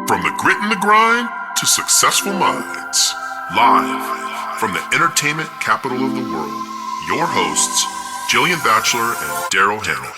From the grit and the grind to successful minds, live from the entertainment capital of the world, your hosts, Jillian Bachelor and Daryl Hannah.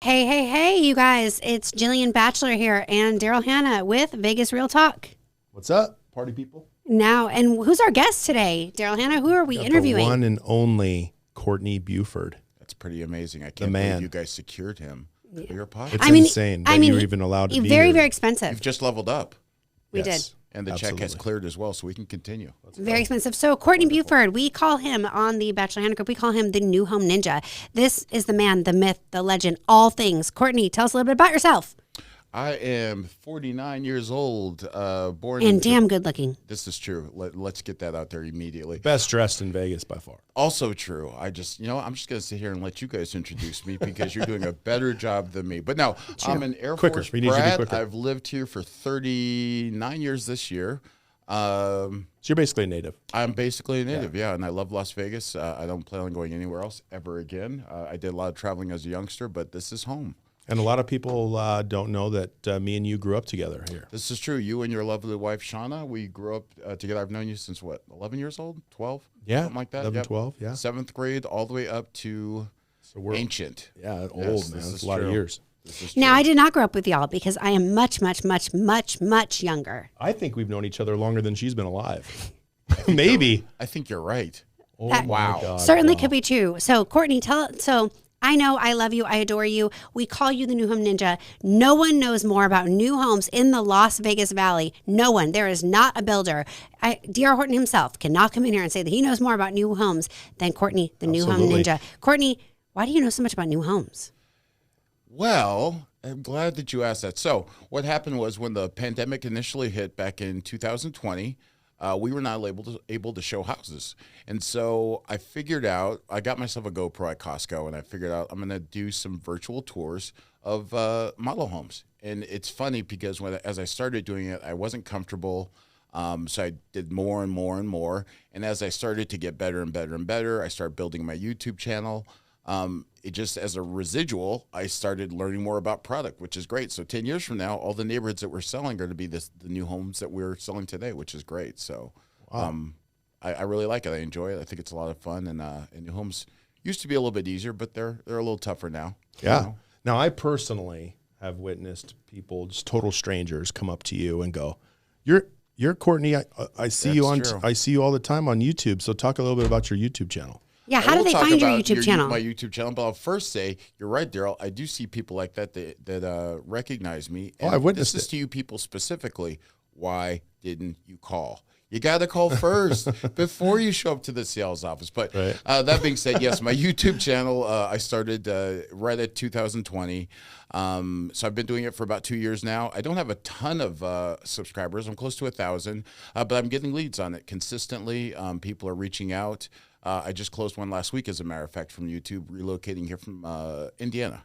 Hey, you guys, it's Jillian Bachelor here and Daryl Hannah with Vegas Real Talk. What's up, party people? Now, and who's our guest today? Daryl Hannah, who are we interviewing? The one and only Courtney Beauford. That's pretty amazing. I can't believe you guys secured him for your podcast. It's insane that you're even allowed to be very, here. Very expensive. You've just leveled up. We did. And the check has cleared as well, so we can continue. Very expensive. So Courtney Beauford, we call him on the Bachelor Hannah group, we call him the New Home Ninja. This is the man, the myth, the legend, all things. Courtney, tell us a little bit about yourself. I am 49 years old, born and damn good looking. This is true. Let's get that out there immediately. Best dressed in Vegas by far. Also true. I'm just going to sit here and let you guys introduce me because you're doing a better job than me. But no, I'm an Air Force brat. I've lived here for 39 years this year. So you're basically a native. I'm basically a native, yeah, and I love Las Vegas. I don't plan on going anywhere else ever again. I did a lot of traveling as a youngster, but this is home. And a lot of people don't know that me and you grew up together here. This is true. You and your lovely wife, Shauna, we grew up together. I've known you since, 11 years old? 12? Yeah. Something like that? 11, 12, yeah. 7th grade all the way up to ancient. Yeah, old, man. That's a lot of years. Now, I did not grow up with y'all because I am much younger. I think we've known each other longer than she's been alive. Maybe. I think you're right. Oh, my God. Certainly could be true. So, Courtney, I know, I love you, I adore you. We call you the New Home Ninja. No one knows more about new homes in the Las Vegas Valley. No one. There is not a builder. D.R. Horton himself cannot come in here and say that he knows more about new homes than Courtney, the New Home Ninja. Courtney, why do you know so much about new homes? Well, I'm glad that you asked that. So what happened was when the pandemic initially hit back in 2020, we were not able to show houses. And so I figured out, I got myself a GoPro at Costco, and I figured out I'm going to do some virtual tours of model homes. And it's funny because as I started doing it, I wasn't comfortable. So I did more and more and more. And as I started to get better and better and better, I started building my YouTube channel. It just, as a residual, I started learning more about product, which is great. So 10 years from now, all the neighborhoods that we're selling are to be the new homes that we're selling today, which is great. So I really like it. I enjoy it. I think it's a lot of fun. And new homes used to be a little bit easier, but they're a little tougher now. Yeah. You know? Now, I personally have witnessed people, just total strangers, come up to you and go, "You're Courtney. I see you on. I see you all the time on YouTube. So talk a little bit about your YouTube channel." Yeah, how do they find your YouTube channel? My YouTube channel, but I'll first say, you're right, Daryl. I do see people like that recognize me. And I've witnessed this is to you people specifically. Why didn't you call? You got to call first before you show up to the sales office. But that being said, yes, my YouTube channel, I started right at 2020. So I've been doing it for about 2 years now. I don't have a ton of subscribers. I'm close to 1,000, but I'm getting leads on it consistently. People are reaching out. I just closed one last week, as a matter of fact, from YouTube, relocating here from Indiana.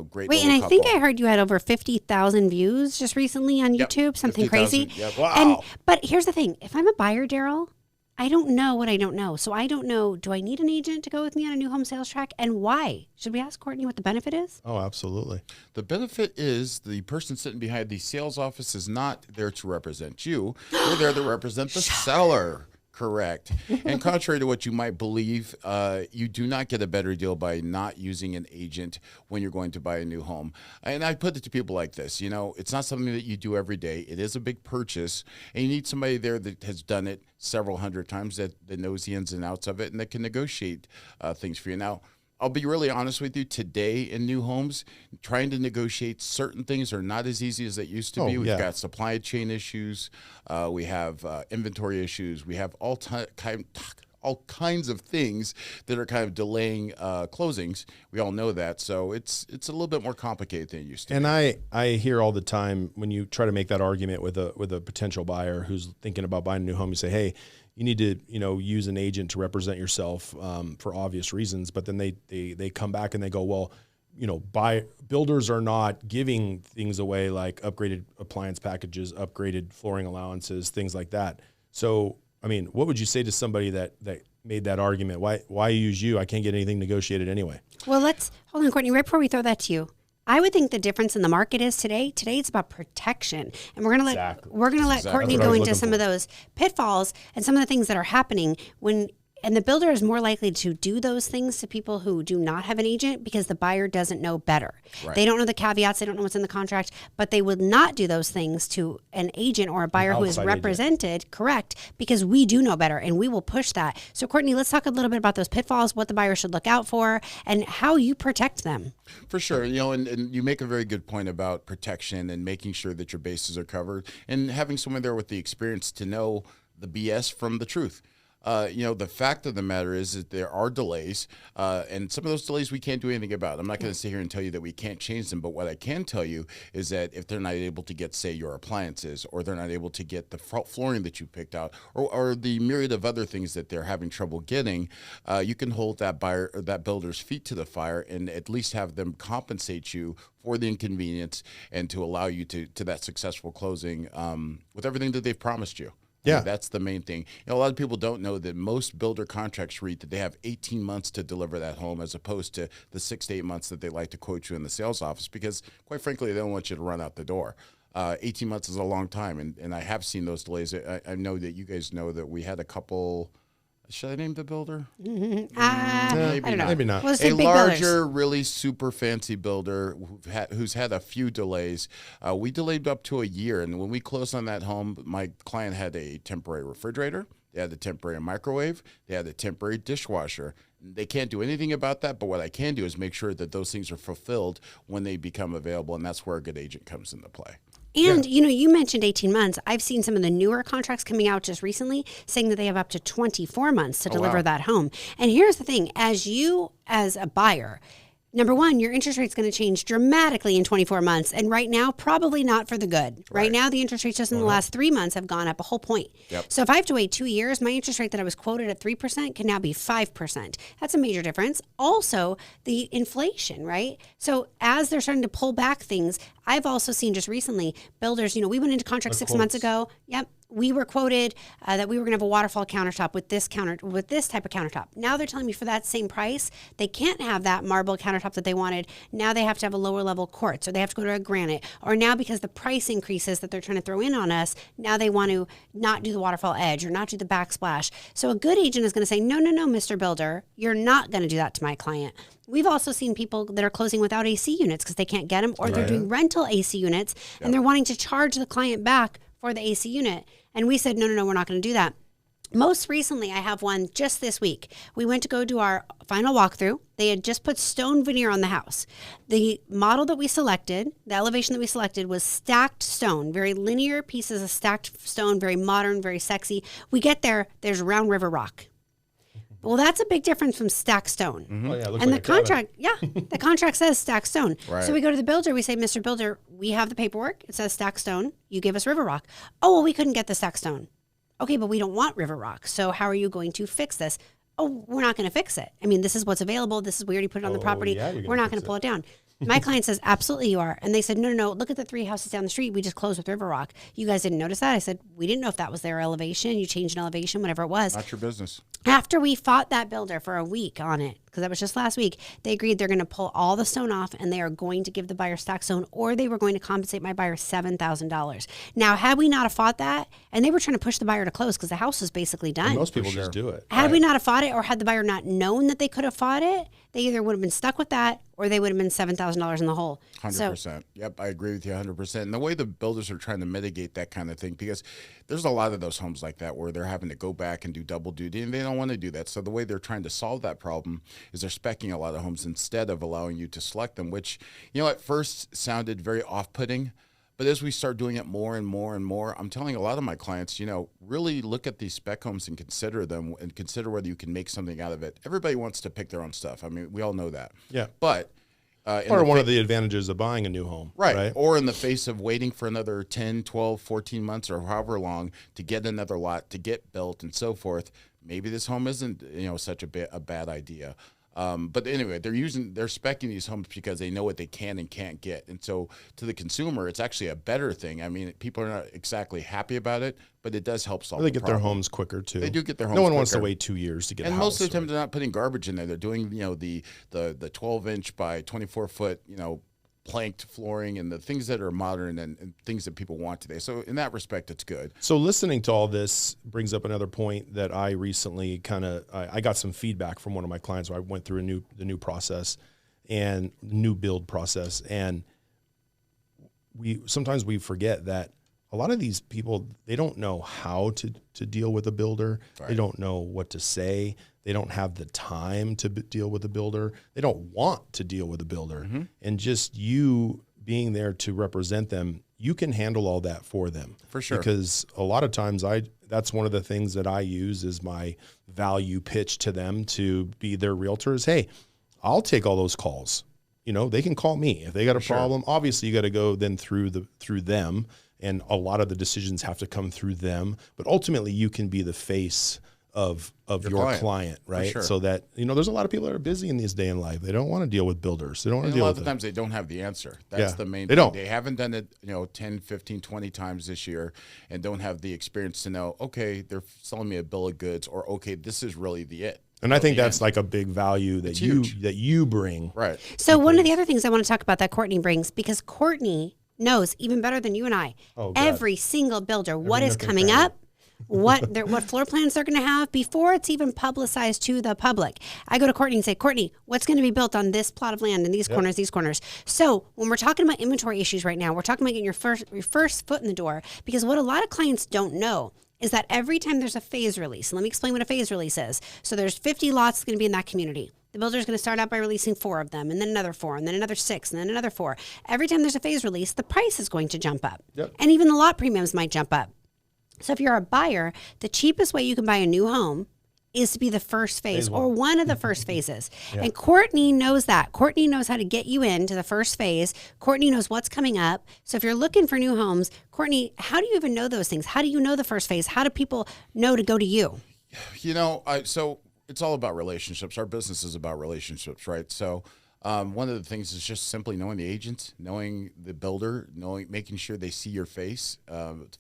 Great. Wait, and I think I heard you had over 50,000 views just recently on YouTube, something crazy. Yep. Wow. But here's the thing. If I'm a buyer, Daryl, I don't know what I don't know. So I don't know, do I need an agent to go with me on a new home sales track? And why? Should we ask Courtney what the benefit is? Oh, absolutely. The benefit is the person sitting behind the sales office is not there to represent you. They're there to represent the seller. Correct. And contrary to what you might believe, you do not get a better deal by not using an agent when you're going to buy a new home. And I put it to people like this, it's not something that you do every day. It is a big purchase, and you need somebody there that has done it several hundred times, that knows the ins and outs of it, and that can negotiate things for you. Now, I'll be really honest with you. Today in new homes, trying to negotiate certain things are not as easy as they used to be. We've got supply chain issues. We have inventory issues. We have all kinds of things that are kind of delaying closings. We all know that. So it's a little bit more complicated than it used to be. And I hear all the time when you try to make that argument with a potential buyer who's thinking about buying a new home, you say, hey, you need to, use an agent to represent yourself for obvious reasons. But then they come back and they go, well, builders are not giving things away like upgraded appliance packages, upgraded flooring allowances, things like that. So, I mean, what would you say to somebody that made that argument. Why use you? I can't get anything negotiated anyway. Well, let's hold on, Courtney, right before we throw that to you. I would think the difference in the market is today it's about protection. And we're going to let Courtney go into some of those pitfalls and some of the things that are happening and the builder is more likely to do those things to people who do not have an agent because the buyer doesn't know better. Right. They don't know the caveats. They don't know what's in the contract, but they would not do those things to an agent or a buyer who is represented, correct, because we do know better and we will push that. So Courtney, let's talk a little bit about those pitfalls, what the buyer should look out for, and how you protect them. For sure. And you make a very good point about protection and making sure that your bases are covered and having someone there with the experience to know the BS from the truth. The fact of the matter is that there are delays, and some of those delays we can't do anything about. I'm not going to sit here and tell you that we can't change them, but what I can tell you is that if they're not able to get, say, your appliances, or they're not able to get the flooring that you picked out, or the myriad of other things that they're having trouble getting, you can hold that buyer or that builder's feet to the fire and at least have them compensate you for the inconvenience and to allow you to that successful closing with everything that they've promised you. Yeah. I mean, that's the main thing. A lot of people don't know that most builder contracts read that they have 18 months to deliver that home as opposed to the 6 to 8 months that they like to quote you in the sales office because, quite frankly, they don't want you to run out the door. 18 months is a long time, and I have seen those delays. I know that you guys know that we had a couple. Should I name the builder? Mm-hmm. I don't know. Maybe not. Well, a larger, really super fancy builder who's had a few delays. We delayed up to a year, and when we closed on that home, my client had a temporary refrigerator. They had a temporary microwave. They had a temporary dishwasher. They can't do anything about that, but what I can do is make sure that those things are fulfilled when they become available, and that's where a good agent comes into play. And, you mentioned 18 months. I've seen some of the newer contracts coming out just recently saying that they have up to 24 months to deliver that home. And here's the thing. As a buyer, number one, your interest rate's going to change dramatically in 24 months. And right now, probably not for the good. Right now, the interest rates just in the last 3 months have gone up a whole point. Yep. So if I have to wait 2 years, my interest rate that I was quoted at 3% can now be 5%. That's a major difference. Also, the inflation, right? So as they're starting to pull back things, I've also seen just recently builders, we went into contract 6 months ago. Yep. We were quoted that we were going to have a waterfall countertop with this type of countertop. Now they're telling me for that same price, they can't have that marble countertop that they wanted. Now they have to have a lower level quartz, or they have to go to a granite. Or now because the price increases that they're trying to throw in on us, now they want to not do the waterfall edge or not do the backsplash. So a good agent is going to say, no, Mr. Builder, you're not going to do that to my client. We've also seen people that are closing without AC units because they can't get them, or they're doing rental AC units and they're wanting to charge the client back for the AC unit. And we said, no, we're not going to do that. Most recently, I have one just this week. We went to go do our final walkthrough. They had just put stone veneer on the house. The model that we selected, the elevation that we selected was stacked stone, very linear pieces of stacked stone, very modern, very sexy. We get there, there's round river rock. Well, that's a big difference from stacked stone. Mm-hmm. Oh, yeah, it looks and like the contract, the contract says stacked stone. Right. So we go to the builder, we say, Mr. Builder, we have the paperwork. It says stacked stone. You give us river rock. Oh, well, we couldn't get the stacked stone. Okay, but we don't want river rock. So how are you going to fix this? Oh, we're not going to fix it. I mean, this is what's available. We already put it on the property. Yeah, we're not going to pull it down. My client says, absolutely you are. And they said, no, look at the 3 houses down the street. We just closed with river rock. You guys didn't notice that? I said, we didn't know if that was their elevation. You changed an elevation, whatever it was. Not your business. After we fought that builder for a week on it, because that was just last week, they agreed they're going to pull all the stone off and they are going to give the buyer stack stone, or they were going to compensate my buyer $7,000. Now, had we not have fought that, and they were trying to push the buyer to close because the house was basically done. Most people just do it. Had we not have fought it, or had the buyer not known that they could have fought it, they either would have been stuck with that or they would have been $7,000 in the hole. 100%. Yep, I agree with you 100%. And the way the builders are trying to mitigate that kind of thing, because there's a lot of those homes like that where they're having to go back and do double duty, and they don't want to do that. So the way they're trying to solve that problem is they're speccing a lot of homes instead of allowing you to select them, which, at first sounded very off-putting. But as we start doing it more and more and more, I'm telling a lot of my clients, really look at these spec homes and consider them and consider whether you can make something out of it. Everybody wants to pick their own stuff. I mean, we all know that. Yeah. But or one of the advantages of buying a new home. Right. Or in the face of waiting for another 10, 12, 14 months or however long to get another lot, to get built and so forth, maybe this home isn't, such a bad idea. But anyway, they're speccing these homes because they know what they can and can't get. And so to the consumer, it's actually a better thing. I mean, people are not exactly happy about it, but it does help solve They the get problem. their homes quicker too. They do get their homes No one quicker. wants to wait 2 years to get a And house. most of the time, they're not putting garbage in there. They're doing, the 12-inch by 24-foot, planked flooring and the things that are modern and things that people want today. So in that respect, it's good. So listening to all this brings up another point that I recently I got some feedback from one of my clients where I went through the new process and new build process. And sometimes we forget that a lot of these people, they don't know how to deal with a builder. Right. They don't know what to say. They don't have the time to deal with a builder. They don't want to deal with a builder. Mm-hmm. And just you being there to represent them, you can handle all that for them. For sure. Because a lot of times that's one of the things that I use is my value pitch to them to be their realtors. Hey, I'll take all those calls. They can call me if they got a problem. Obviously, you got to go then through them, and a lot of the decisions have to come through them. But ultimately, you can be the face of your client, right? Sure. So that, there's a lot of people that are busy in this day in life. They don't want to deal with builders. They don't want to deal with a lot of the times they don't have the answer. That's the main thing. Don't. They haven't done it, 10, 15, 20 times this year and don't have the experience to know, okay, they're selling me a bill of goods, or okay, this is really it. And I think that's like a big value that you bring. Right. So one of the other things I want to talk about that Courtney brings, because Courtney knows even better than you and I, every single builder, what is coming up, what floor plans they're going to have before it's even publicized to the public. I go to Courtney and say, Courtney, what's going to be built on this plot of land in these corners, these corners? So when we're talking about inventory issues right now, we're talking about getting your first foot in the door, because what a lot of clients don't know is that every time there's a phase release, let me explain what a phase release is. So there's 50 lots going to be in that community. The builder is going to start out by releasing 4 of them, and then another 4, and then another 6, and then another 4. Every time there's a phase release, the price is going to jump up. Yep. And even the lot premiums might jump up. So if you're a buyer, the cheapest way you can buy a new home is to be the first phase or one of the first phases. Yeah. And Courtney knows that. Courtney knows how to get you into the first phase. Courtney knows what's coming up. So if you're looking for new homes, Courtney, how do you even know those things? How do you know the first phase? How do people know to go to you? So it's all about relationships. Our business is about relationships, right? So one of the things is just simply knowing the agent, knowing the builder, making sure they see your face.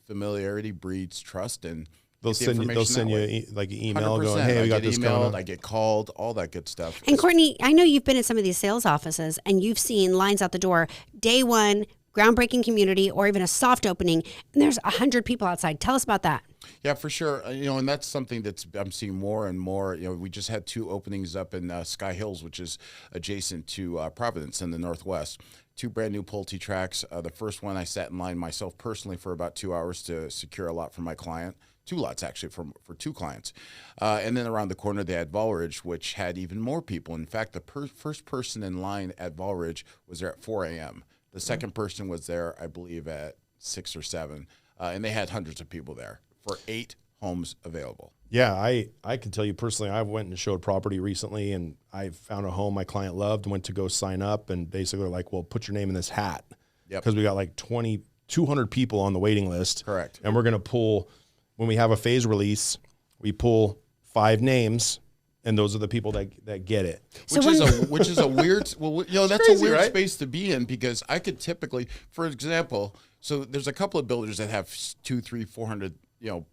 Familiarity breeds trust, and they'll send you like an email going, hey, we got this going on. I get called, all that good stuff. And Courtney, I know you've been at some of these sales offices and you've seen lines out the door, day one, groundbreaking community, or even a soft opening, and there's 100 people outside. Tell us about that. Yeah, for sure. And that's something I'm seeing more and more. We just had 2 openings up in Sky Hills, which is adjacent to Providence in the Northwest. 2 brand new Pulte tracks. The first one I sat in line myself personally for about 2 hours to secure a lot for my client. 2 lots actually for 2 clients. And then around the corner they had Volridge, which had even more people. In fact, the first person in line at Volridge was there at 4 a.m. The second person was there, I believe, at 6 or 7. And they had hundreds of people there for 8 homes available. Yeah, I can tell you personally, I went and showed property recently, and I found a home my client loved, went to go sign up, and basically they're like, well, put your name in this hat. Yep. Because we got like 200 people on the waiting list. Correct. And we're going to pull, when we have a phase release, we pull 5 names, and those are the people that get it. Which is a weird, that's crazy, a weird right? space to be in, because I could typically, for example, so there's a couple of builders that have 200, 300, 400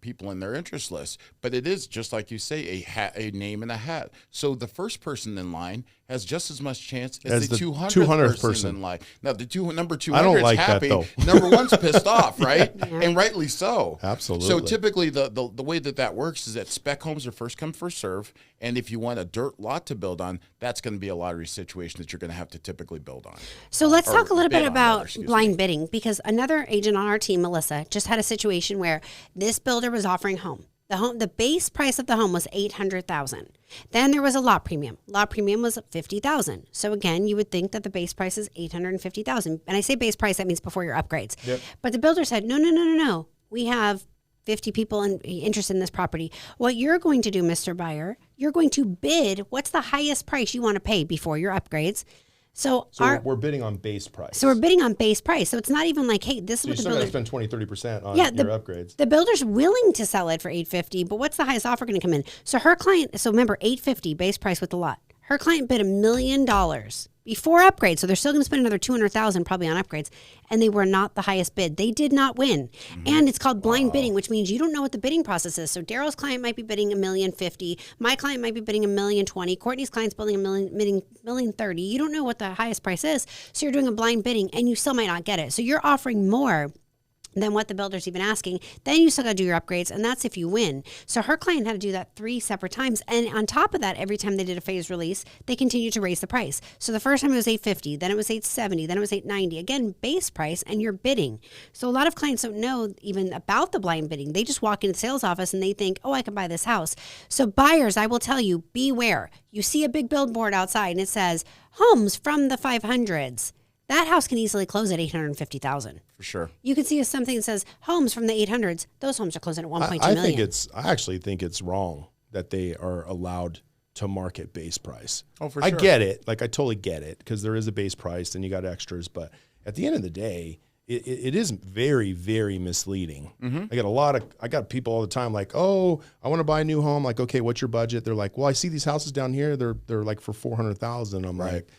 people in their interest list, but it is just like you say, a name in a hat. So the first person in line has just as much chance as the 200th person in line. Now number 200 I don't like is happy. that, though. Number 1's pissed off, right? And rightly so. Absolutely. So typically the way that works is that spec homes are first come, first serve. And if you want a dirt lot to build on, that's going to be a lottery situation that you're going to have to typically build on. So let's talk a little bit about blind bidding, because another agent on our team, Melissa, just had a situation where this builder was offering home. The base price of the home was $800,000. Then there was a lot premium. Lot premium was $50,000. So again, you would think that the base price is $850,000. And I say base price, that means before your upgrades. Yep. But the builder said, no. We have 50 people interested in this property. What you're going to do, Mr. Buyer, you're going to bid what's the highest price you want to pay before your upgrades. So we're bidding on base price. So we're bidding on base price. So it's not even like, hey, this is what the builder... You're still going to spend 20-30% on your upgrades. The builder's willing to sell it for $850, but what's the highest offer going to come in? So her client, so remember, $850 base price with the lot. Her client bid $1 million before upgrades. So they're still going to spend another $200,000 probably on upgrades. And they were not the highest bid. They did not win. And it's called blind bidding, which means you don't know what the bidding process is. So Daryl's client might be bidding $1,050,000. My client might be bidding $1,020,000. Courtney's client's bidding $1,030,000. You don't know what the highest price is. So you're doing a blind bidding and you still might not get it. So you're offering more than what the builder's even asking. Then you still got to do your upgrades, and that's if you win. So her client had to do that 3 separate times. And on top of that, every time they did a phase release, they continued to raise the price. So the first time it was $850, then it was $870, then it was $890. Again, base price, and you're bidding. So a lot of clients don't know even about the blind bidding. They just walk into the sales office and they think, oh, I can buy this house. So buyers, I will tell you, beware. You see a big billboard outside and it says, homes from the 500s. That house can easily close at $850,000. For sure. You can see something that says homes from the 800s. Those homes are closing at $1.2 million. I actually think it's wrong that they are allowed to market base price. Oh, for I sure. get it. Like I totally get it because there is a base price and you got extras. But at the end of the day, it is very, very misleading. I got people all the time like, oh, I want to buy a new home. Like, okay, what's your budget? They're like, well, I see these houses down here. They're like for $400,000. I'm like,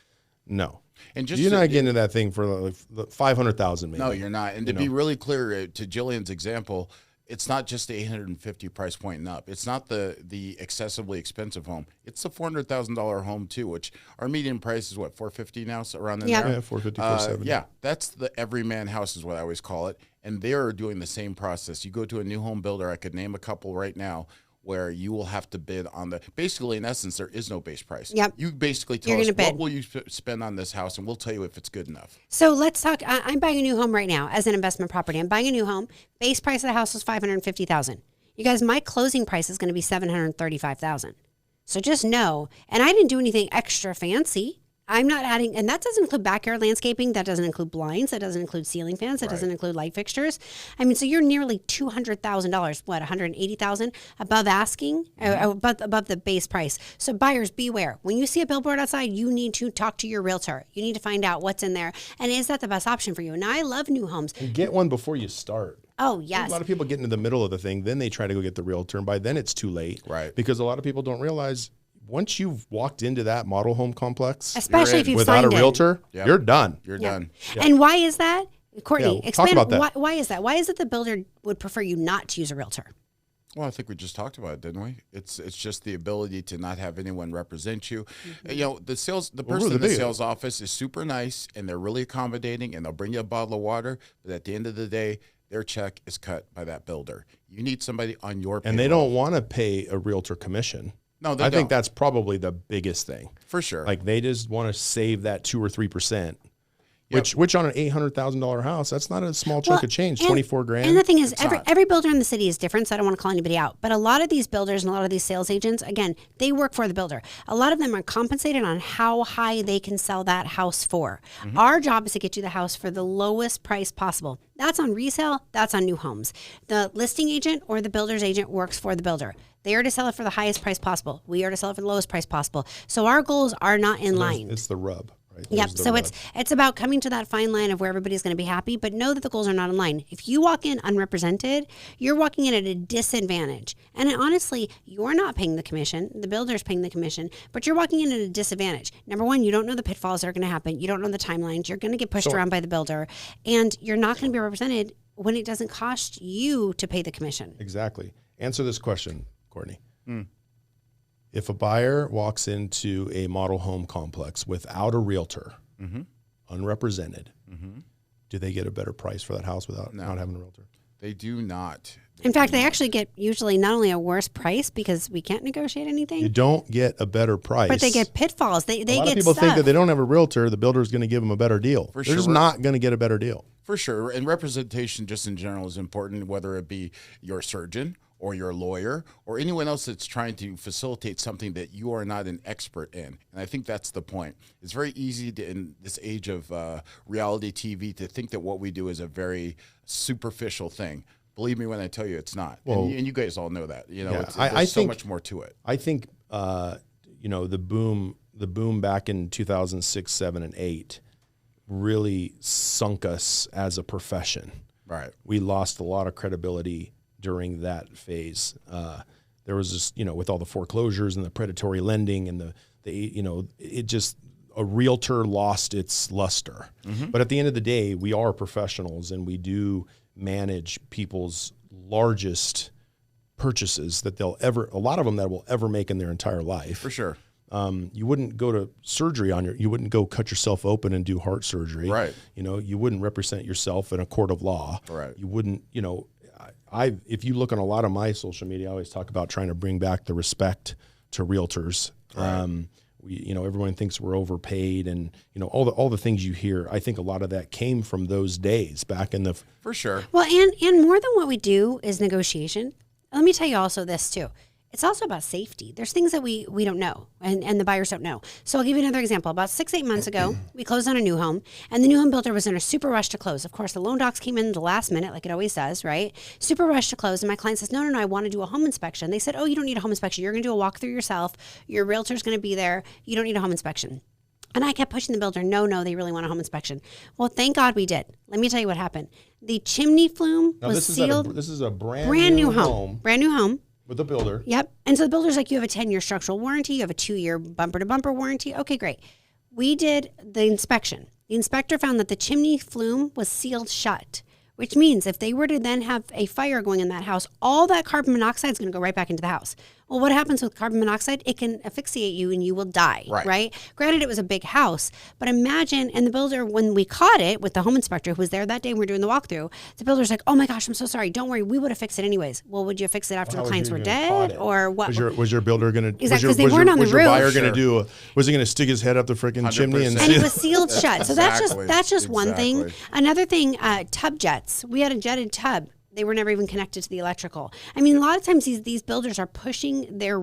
no. And just you're not getting into that thing for like $500,000 maybe. No, you're not. And to be really clear, to Jillian's example, it's not just the $850 price point and up. It's not the excessively expensive home. It's the $400,000 home too, which our median price is what, $450 now, so around there. Yeah, $450, $470. Yeah, that's the everyman house is what I always call it. And they're doing the same process. You go to a new home builder. I could name a couple right now where you will have to bid on basically, in essence, there is no base price. Yep. You basically tell us, what will you spend on this house, and we'll tell you if it's good enough. So let's talk. I'm buying a new home right now as an investment property. I'm buying a new home. Base price of the house was $550,000. You guys, my closing price is going to be $735,000. So just know, and I didn't do anything extra fancy. I'm not adding, and that doesn't include backyard landscaping. That doesn't include blinds. That doesn't include ceiling fans. That doesn't include light fixtures. I mean, so you're nearly $200,000, what, $180,000 above asking, above the base price. So buyers, beware. When you see a billboard outside, you need to talk to your realtor. You need to find out what's in there, and is that the best option for you? Now, I love new homes. And get one before you start. Oh, yes. A lot of people get into the middle of the thing, then they try to go get the realtor, and by then it's too late. Right. Because a lot of people don't realize once you've walked into that model home complex, especially if you've without signed a realtor, you're done. You're done. Yeah. And why is that? Courtney, explain talk about that. Why is that? Why is it the builder would prefer you not to use a realtor? Well, I think we just talked about it, didn't we? It's just the ability to not have anyone represent you. You know, the person in the sales office is super nice and they're really accommodating and they'll bring you a bottle of water, but at the end of the day, their check is cut by that builder. You need somebody on your payroll. And they don't want to pay a realtor commission. No, I think that's probably the biggest thing. For sure. Like they just want to save that 2 or 3%, which on an $800,000 house, that's not a small chunk of change, 24 grand. And the thing is, every builder in the city is different, so I don't want to call anybody out. But a lot of these builders and a lot of these sales agents, again, they work for the builder. A lot of them are compensated on how high they can sell that house for. Our job is to get you the house for the lowest price possible. That's on resale. That's on new homes. The listing agent or the builder's agent works for the builder. They are to sell it for the highest price possible. We are to sell it for the lowest price possible. So our goals are not in line. It's the rub, right? Yep. So it's about coming to that fine line of where everybody's going to be happy, but know that the goals are not in line. If you walk in unrepresented, you're walking in at a disadvantage. And honestly, you're not paying the commission. The builder's paying the commission, but you're walking in at a disadvantage. Number one, you don't know the pitfalls that are going to happen. You don't know the timelines. You're going to get pushed around by the builder, and you're not going to be represented when it doesn't cost you to pay the commission. Exactly. Answer this question, Courtney. If a buyer walks into a model home complex without a realtor, unrepresented, do they get a better price for that house without not having a realtor? They do not. In fact, they actually get usually not only a worse price because we can't negotiate anything. You don't get a better price. But they get pitfalls. They get a lot of people stuff. think that they don't have a realtor, the builder is going to give them a better deal. They're just not going to get a better deal. For sure. And representation just in general is important, whether it be your surgeon or your lawyer or anyone else that's trying to facilitate something that you are not an expert in. And I think that's the point. It's very easy to, in this age of reality TV, to think that what we do is a very superficial thing. Believe me when I tell you it's not. Well, and you guys all know that. You know, there's so much more to it. I think, the boom back in 2006, 7, and 8 really sunk us as a profession. Right. We lost a lot of credibility during that phase. There was this, with all the foreclosures and the predatory lending and it just, a realtor lost its luster. But at the end of the day, we are professionals and we do manage people's largest purchases that a lot of them that will ever make in their entire life. For sure. You wouldn't go to surgery you wouldn't go cut yourself open and do heart surgery. Right. You wouldn't represent yourself in a court of law. Right. You wouldn't, if you look on a lot of my social media, I always talk about trying to bring back the respect to realtors. Right. Everyone thinks we're overpaid and, all the things you hear. I think a lot of that came from those days back in the. For sure. Well, and more than what we do is negotiation. Let me tell you also this too. It's also about safety. There's things that we don't know and the buyers don't know. So I'll give you another example. About 6-8 months ago, we closed on a new home and the new home builder was in a super rush to close. Of course, the loan docs came in the last minute like it always does, right? Super rush to close. And my client says, no, I want to do a home inspection. They said, oh, you don't need a home inspection. You're going to do a walkthrough yourself. Your realtor's going to be there. You don't need a home inspection. And I kept pushing the builder, no, they really want a home inspection. Well, thank God we did. Let me tell you what happened. The chimney flume was sealed. This is a brand new home. Brand new home. With the builder. Yep. And so the builder's like, you have a 10-year structural warranty. You have a 2-year bumper-to-bumper warranty. Okay, great. We did the inspection. The inspector found that the chimney flume was sealed shut, which means if they were to then have a fire going in that house, all that carbon monoxide is going to go right back into the house. Well, what happens with carbon monoxide? It can asphyxiate you and you will die, right? Granted, it was a big house, but imagine, and the builder, when we caught it with the home inspector who was there that day, we were doing the walkthrough, the builder's like, oh my gosh, I'm so sorry. Don't worry. We would have fixed it anyways. Well, would you fix it after the clients were dead or what? Was your builder going to, exactly, because they weren't on the roof. Was your buyer going to do, was he going to stick his head up the freaking chimney? And it was sealed shut. So that's just one thing. Another thing, tub jets. We had a jetted tub. They were never even connected to the electrical. I mean, a lot of times these builders are pushing their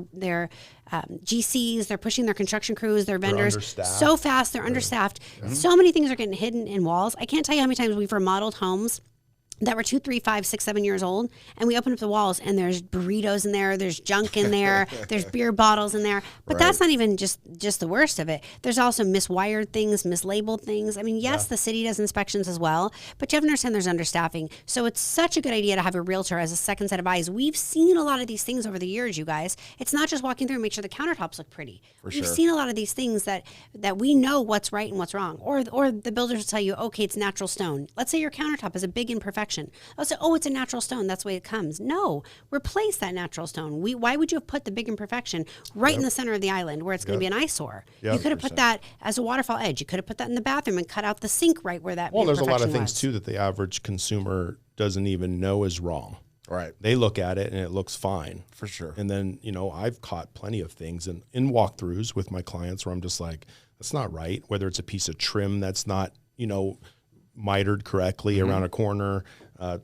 GCs, they're pushing their construction crews, their vendors so fast, they're understaffed. So many things are getting hidden in walls. I can't tell you how many times we've remodeled homes that were 2, 3, 5, 6, 7 years old, and we open up the walls and there's burritos in there, there's junk in there, there's beer bottles in there. But that's not even just the worst of it. There's also miswired things, mislabeled things. I mean, yes, the city does inspections as well, but you have to understand there's understaffing. So it's such a good idea to have a realtor as a second set of eyes. We've seen a lot of these things over the years, you guys. It's not just walking through and make sure the countertops look pretty. We've seen a lot of these things that we know what's right and what's wrong. Or the builders will tell you, okay, it's natural stone. Let's say your countertop is a big imperfection. I'll say, oh, it's a natural stone. That's the way it comes. No, replace that natural stone. Why would you have put the big imperfection right in the center of the island where it's going to be an eyesore? You could have put that as a waterfall edge. You could have put that in the bathroom and cut out the sink right where that there's a lot of things, too, that the average consumer doesn't even know is wrong. Right. They look at it and it looks fine. For sure. And then, I've caught plenty of things in walkthroughs with my clients where I'm just like, that's not right. Whether it's a piece of trim that's not, mitered correctly around a corner.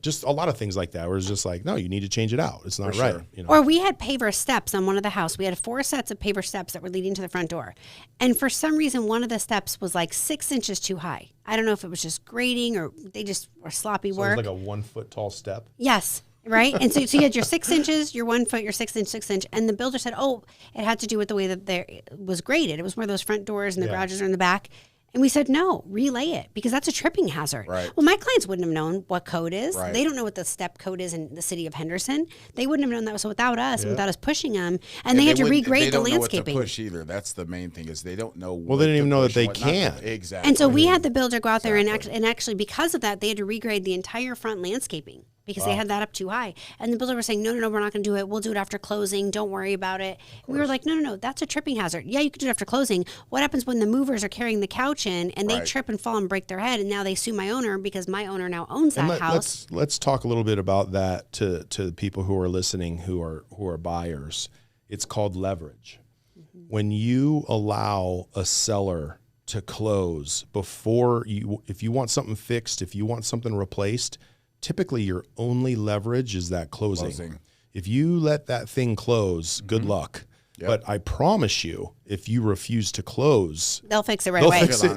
Just a lot of things like that where it's just like, no, you need to change it out. It's not right. Or we had paver steps on one of the house. We had 4 sets of paver steps that were leading to the front door. And for some reason, one of the steps was like 6 inches too high. I don't know if it was just grading or they just were sloppy work. It was like a 1 foot tall step. Yes. Right. And so you had your 6 inches, your 1 foot, your 6 inch. And the builder said, oh, it had to do with the way that it was graded. It was where those front doors and the garages are in the back. And we said, no, relay it because that's a tripping hazard. Right. Well, my clients wouldn't have known what code is. Right. They don't know what the step code is in the city of Henderson. They wouldn't have known that. So without us, and without us pushing them, and they had to regrade the landscaping. They don't know what to push either. That's the main thing is they don't know. Well, they didn't even know that they can. Exactly. And so we had the builder go out there and actually because of that, they had to regrade the entire front landscaping. Because they had that up too high. And the builder was saying, no, we're not going to do it. We'll do it after closing. Don't worry about it. And we were like, no, that's a tripping hazard. Yeah, you can do it after closing. What happens when the movers are carrying the couch in and they trip and fall and break their head and now they sue my owner because my owner now owns that house? Let's talk a little bit about that to the people who are listening who are buyers. It's called leverage. Mm-hmm. When you allow a seller to close before if you want something fixed, if you want something replaced, typically your only leverage is that closing. If you let that thing close, good luck. Yep. But I promise you, if you refuse to close, they'll fix it right away. They'll fix it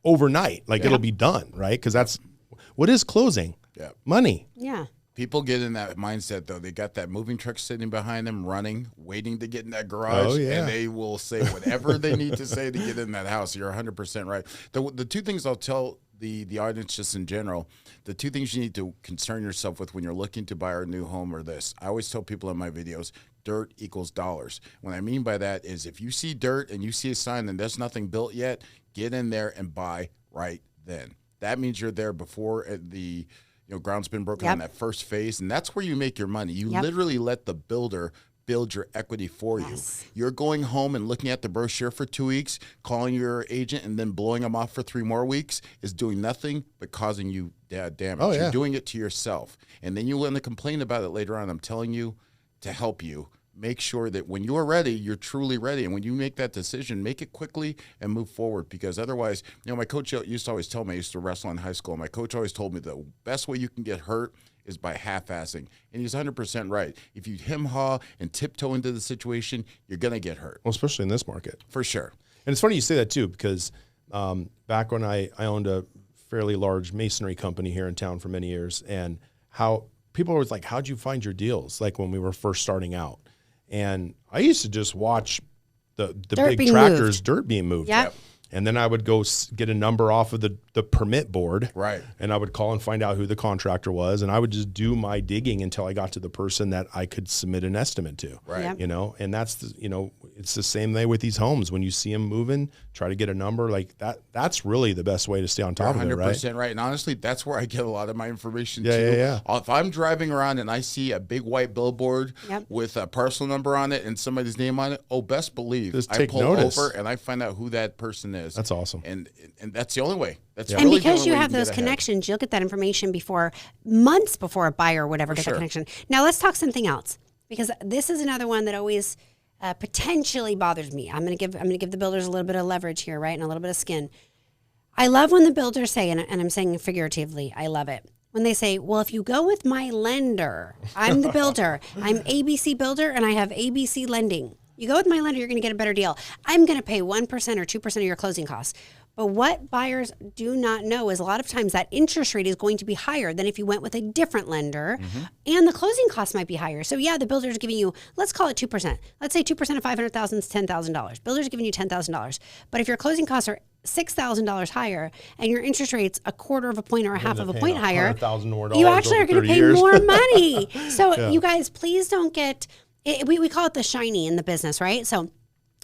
overnight. Like it'll be done, right? Because that's what is closing? Money. Yeah. People get in that mindset, though. They got that moving truck sitting behind them, running, waiting to get in that garage, and they will say whatever they need to say to get in that house. You're 100% right. The 2 things I'll tell the audience just in general, the 2 things you need to concern yourself with when you're looking to buy a new home are this. I always tell people in my videos, dirt equals dollars. What I mean by that is if you see dirt and you see a sign and there's nothing built yet, get in there and buy right then. That means you're there before the ground's been broken on that first phase, and that's where you make your money. You literally let the builder build your equity for you. You're going home and looking at the brochure for 2 weeks, calling your agent, and then blowing them off for 3 more weeks is doing nothing but causing you damage. Oh, yeah. You're doing it to yourself. And then you want to complain about it later on. I'm telling you to help you. Make sure that when you're ready, you're truly ready. And when you make that decision, make it quickly and move forward. Because otherwise, my coach used to always tell me, I used to wrestle in high school. And my coach always told me the best way you can get hurt is by half-assing. And he's 100% right. If you hem-haw and tiptoe into the situation, you're going to get hurt. Well, especially in this market. For sure. And it's funny you say that too, because back when I owned a fairly large masonry company here in town for many years, and how people were like, how'd you find your deals? Like when we were first starting out. And I used to just watch the big tractors, dirt being moved. Yep. And then I would go get a number off of the permit board. Right. And I would call and find out who the contractor was. And I would just do my digging until I got to the person that I could submit an estimate to. Right. Yep. And that's, it's the same way with these homes. When you see them moving, try to get a number like that. That's really the best way to stay on top of it, right? 100% right. And honestly, that's where I get a lot of my information too. Yeah. If I'm driving around and I see a big white billboard with a parcel number on it and somebody's name on it, best believe just I take pull notice. over and I find out who that person is. That's awesome. And that's the only way. That's And really because the you only way have can those get ahead. connections, you'll get that information months before a buyer or whatever gets that connection. Now let's talk something else, because this is another one that always potentially bothers me. I'm going to give the builders a little bit of leverage here, right, and a little bit of skin. I love when the builders say, and I'm saying figuratively, I love it, when they say, well, if you go with my lender, I'm the builder, I'm ABC Builder, and I have ABC Lending. You go with my lender, you're going to get a better deal. I'm going to pay 1% or 2% of your closing costs. But what buyers do not know is a lot of times that interest rate is going to be higher than if you went with a different lender, and the closing costs might be higher. So yeah, the builder is giving you, let's call it 2%. Let's say 2% of $500,000 is $10,000. Builder's giving you $10,000. But if your closing costs are $6,000 higher and your interest rate's a quarter of a point or a half of a point higher, you actually are going to pay more money. So you guys, please don't get, we call it the shiny in the business, right? So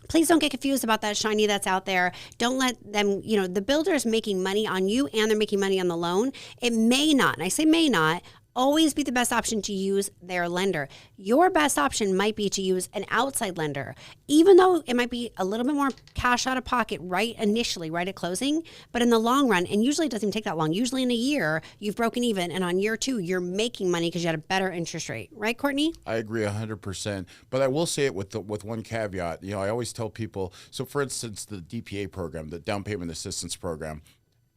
please don't get confused about that shiny that's out there. Don't let them, the builder is making money on you and they're making money on the loan. It may not, and I say may not, always be the best option to use their lender. Your best option might be to use an outside lender, even though it might be a little bit more cash out of pocket right initially, right at closing, but in the long run, and usually it doesn't even take that long, usually in a year, you've broken even, and on year 2, you're making money because you had a better interest rate. Right, Courtney? I agree 100%. But I will say it with one caveat. I always tell people, so for instance, the DPA program, the down payment assistance program,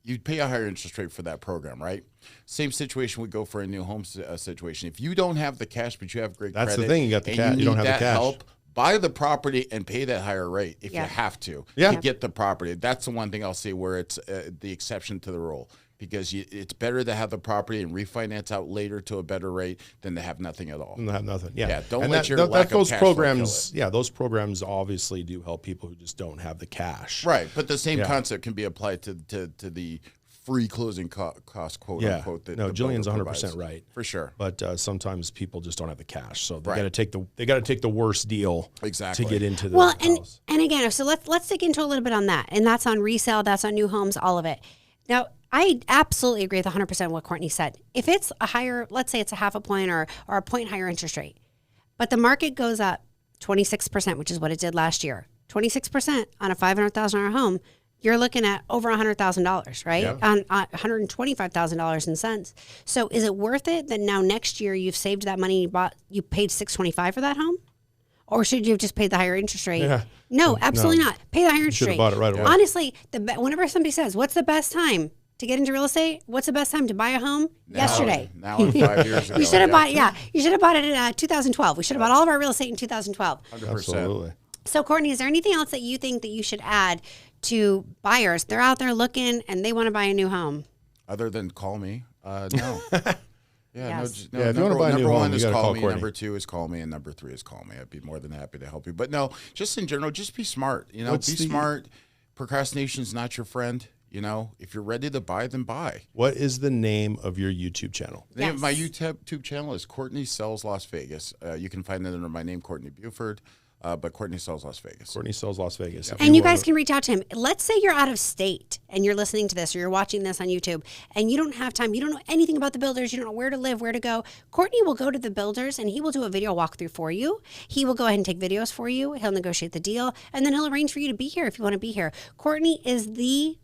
you'd pay a higher interest rate for that program, right? Same situation would go for a new home situation. If you don't have the cash, but you have great credit, that's the thing. You got the cash. You You don't need have the that cash. help, buy the property and pay that higher rate if you have to get the property. That's the one thing I'll say where it's the exception to the rule. Because it's better to have the property and refinance out later to a better rate than to have nothing at all. And have nothing. Yeah. Don't and let your lack of those cash flow programs. kill it. Yeah, those programs obviously do help people who just don't have the cash. Right, but the same concept can be applied to the free closing cost, quote unquote. That No, the Jillian's builder 100% provides. right For sure. But sometimes people just don't have the cash, so they Right. got to take the worst deal Exactly. to get into the Well, house. and again, so let's dig into a little bit on that. And that's on resale, that's on new homes, all of it. Now, I absolutely agree with 100% what Courtney said. If it's a higher, let's say it's a half a point or a point higher interest rate, but the market goes up 26%, which is what it did last year. 26% on a $500,000 home, you're looking at over $100,000, right? Yeah. On $125,000 in cents. So is it worth it that now next year you've saved that money, you paid $625 for that home? Or should you have just paid the higher interest rate? Yeah. No, absolutely not. Pay the higher interest Should have rate. bought it right away. Honestly, whenever somebody says, what's the best time to get into real estate? What's the best time to buy a home? Yesterday. Now in 5 years ago. You should have bought, you should have bought it in 2012. We should have bought all of our real estate in 2012. 100%. Absolutely. So, Courtney, is there anything else that you think that you should add to buyers? They're out there looking and they want to buy a new home. Other than call me, no. Yes. No, Yeah, if you wanna buy a new number home, one you is gotta call call me. Courtney. Number 2 is call me, and number 3 is call me. I'd be more than happy to help you. But no, just in general, just be smart. Be smart. Procrastination is not your friend. You know, if you're ready to buy, then buy. What is the name of your YouTube channel? The name of my YouTube channel is Courtney Sells Las Vegas. You can find it under my name, Courtney Beauford, but Courtney Sells Las Vegas. Courtney Sells Las Vegas. And you guys can reach out to him. Let's say you're out of state and you're listening to this or you're watching this on YouTube and you don't have time. You don't know anything about the builders. You don't know where to live, where to go. Courtney will go to the builders and he will do a video walkthrough for you. He will go ahead and take videos for you. He'll negotiate the deal and then he'll arrange for you to be here if you want to be here. Courtney is the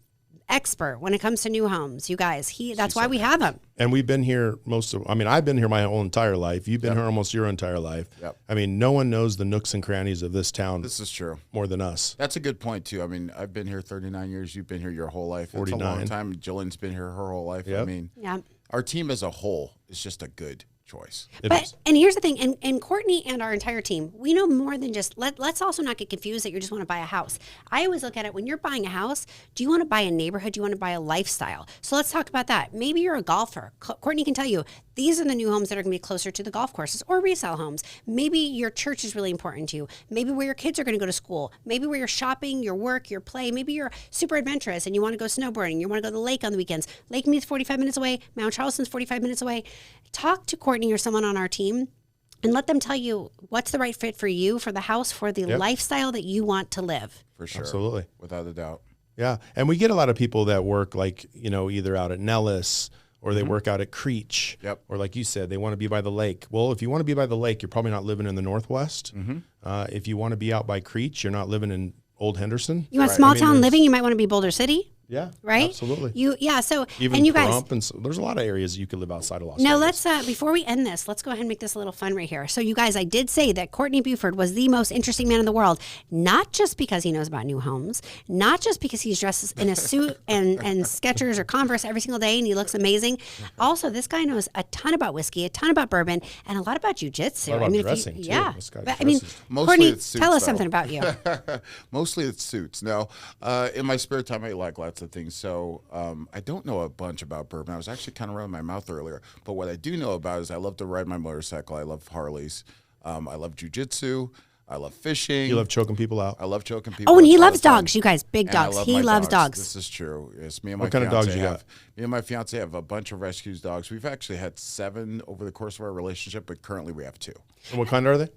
expert when it comes to new homes, you guys. That's why we have him. And we've been here I've been here my whole entire life. You've been here almost your entire life. Yep. I mean, no one knows the nooks and crannies of this town. This is true. More than us. That's a good point too. I mean, I've been here 39 years. You've been here your whole life. 49. That's a long time. Jillian's been here her whole life. Yep. I mean, our team as a whole is just a good choice. And here's the thing, and Courtney and our entire team, we know more than just, let's also not get confused that you just want to buy a house. I always look at it, when you're buying a house, do you want to buy a neighborhood? Do you want to buy a lifestyle? So let's talk about that. Maybe you're a golfer. Courtney can tell you, these are the new homes that are going to be closer to the golf courses or resale homes. Maybe your church is really important to you. Maybe where your kids are going to go to school. Maybe where you're shopping, your work, your play. Maybe you're super adventurous and you want to go snowboarding. You want to go to the lake on the weekends. Lake Mead's 45 minutes away. Mount Charleston's 45 minutes away. Talk to Courtney or someone on our team and let them tell you what's the right fit for you, for the house, for the lifestyle that you want to live. For sure. Absolutely. Without a doubt. Yeah. And we get a lot of people that work either out at Nellis or they work out at Creech. Yep. Or like you said, they want to be by the lake. Well, if you want to be by the lake, you're probably not living in the Northwest. If you want to be out by Creech, you're not living in Old Henderson. You want small town living, you might want to be Boulder City. Yeah, right. Absolutely. So even and you Crump guys, there's a lot of areas you could live outside of Las now Vegas. let's before we end this, let's go ahead and make this a little fun right here. So you guys, I did say that Courtney Beauford was the most interesting man in the world, not just because he knows about new homes, not just because he's dressed in a suit and Skechers or Converse every single day and he looks amazing. Also, this guy knows a ton about whiskey, a ton about bourbon, and a lot about jujitsu. A lot about dressing, too. Yeah, This guy but, I mean, dresses. Mostly Courtney, it's suits, tell us though. something about you. Mostly it's suits. No, in my spare time, I like lots of things. So I don't know a bunch about bourbon. I was actually kind of running my mouth earlier. But what I do know about is I love to ride my motorcycle. I love Harleys. I love jujitsu. I love fishing. You love choking people out. I love choking people. Oh, and he It's a lot loves of fun. dogs, you guys, big And I dogs. love He my loves dogs. This is true. Yes, me and my What kind of fiance dogs you have. got? Me and my fiance have a bunch of rescue dogs. We've actually had 7 over the course of our relationship, but currently we have 2. And what kind are they?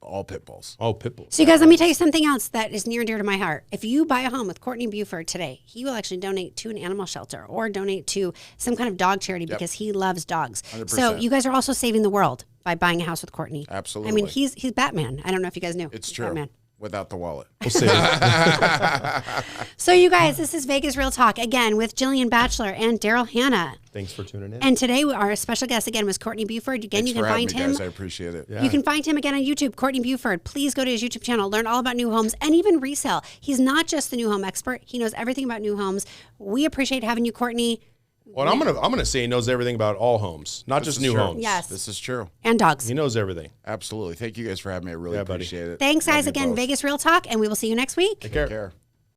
All pit bulls. Oh, pit bulls. So you guys, let me tell you something else that is near and dear to my heart. If you buy a home with Courtney Beauford today, he will actually donate to an animal shelter or donate to some kind of dog charity because he loves dogs. 100%. So you guys are also saving the world by buying a house with Courtney. Absolutely. I mean, he's Batman. I don't know if you guys knew. It's He's true. Batman. Without the wallet. We'll see. So you guys, this is Vegas Real Talk again with Jillian Batchelor and Daryl Hannah. Thanks for tuning in. And today our special guest again was Courtney Beauford. Again, Thanks you can for having find me, him. guys. I appreciate it. Yeah. You can find him again on YouTube, Courtney Beauford. Please go to his YouTube channel, learn all about new homes and even resale. He's not just the new home expert. He knows everything about new homes. We appreciate having you, Courtney. Well, I'm gonna say he knows everything about all homes, not just is new true. homes. Yes. This is true. And dogs. He knows everything. Absolutely. Thank you guys for having me. I really Yeah, buddy. appreciate it. Thanks, Love guys. you Again, both. Vegas Real Talk, and we will see you next week. Take care. Take care.